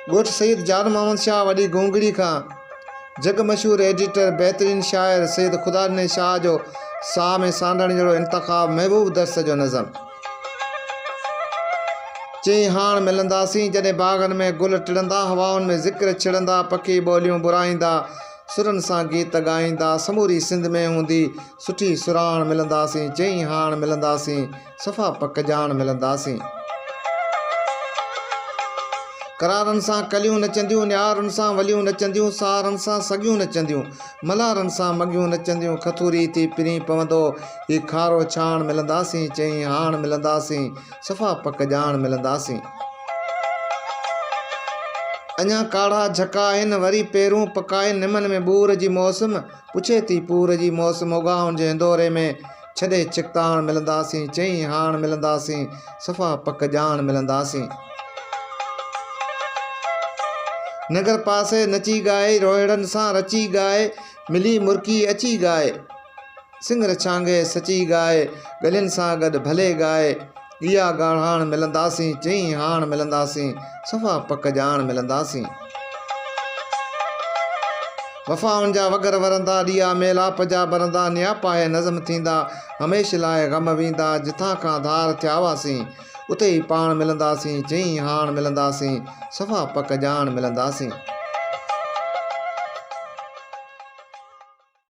ॻोठ सईद जान मोहम्मद शाह वॾी गोंगड़ी खां जग मशहूर एडिटर बहितरीन शाइर सईद ख़ुदा शाह जो साह में सांडण जहिड़ो इंतख़ाब महबूब दर्स जो नज़म। चई हाण मिलंदासीं जॾहिं बाग़नि में गुल टिड़ंदा, हवाउनि में ज़िक्र छिड़ंदा, पखी ॿोलियूं बुराईंदा, सुरनि सां गीत ॻाईंदा, समूरी सिंध में हूंदी सुठी सुराण मिलंदासीं। चई हाण मिलंदासीं सफ़ा पक जान मिलंदासीं। करारनि सां कलियूं नचंदियूं, न्यारनि सां वलियूं नचंदियूं, सारनि सां सॻियूं नचंदियूं, मल्हारनि सां मॻियूं नचंदियूं, खथूरी थी पिनी पवंदो ही खारो छाण मिलंदासीं। चई हाण मिलंदासीं सफ़ा पक जान मिलंदासीं। अञा काढ़ा झका आहिनि वरी पेरूं पकाइनि, निमनि में बूर जी मौसम पुछे थी पूर जी मौसम, उगाउनि जे हिंदोरे में छॾे चिकताण मिलंदासीं। चई हाण मिलंदासीं सफ़ा पक जान मिलंदासीं। नगर पासे नची ॻाए, रोहिड़नि सां रची ॻाए, मिली मुर्की अची ॻाए, सिंगर छांगे सची ॻाए, गलियुनि सां गॾु भले ॻाए, इहा ॻाढ़ाण मिलंदासीं। चई हाण मिलंदासीं सफ़ा पक जान मिलंदासीं। वफ़ाउनि जा वगर वरंदा, ॾिया मेलाप जा बरंदा, नियापा आहे नज़म थींदा, हमेशह लाइ ग़म वेंदा, जिथां खां धार थिया हुआसीं उते ई पाण मिलंदासीं। चई हाण मिलंदासीं सफ़ा पक जान मिलंदासीं।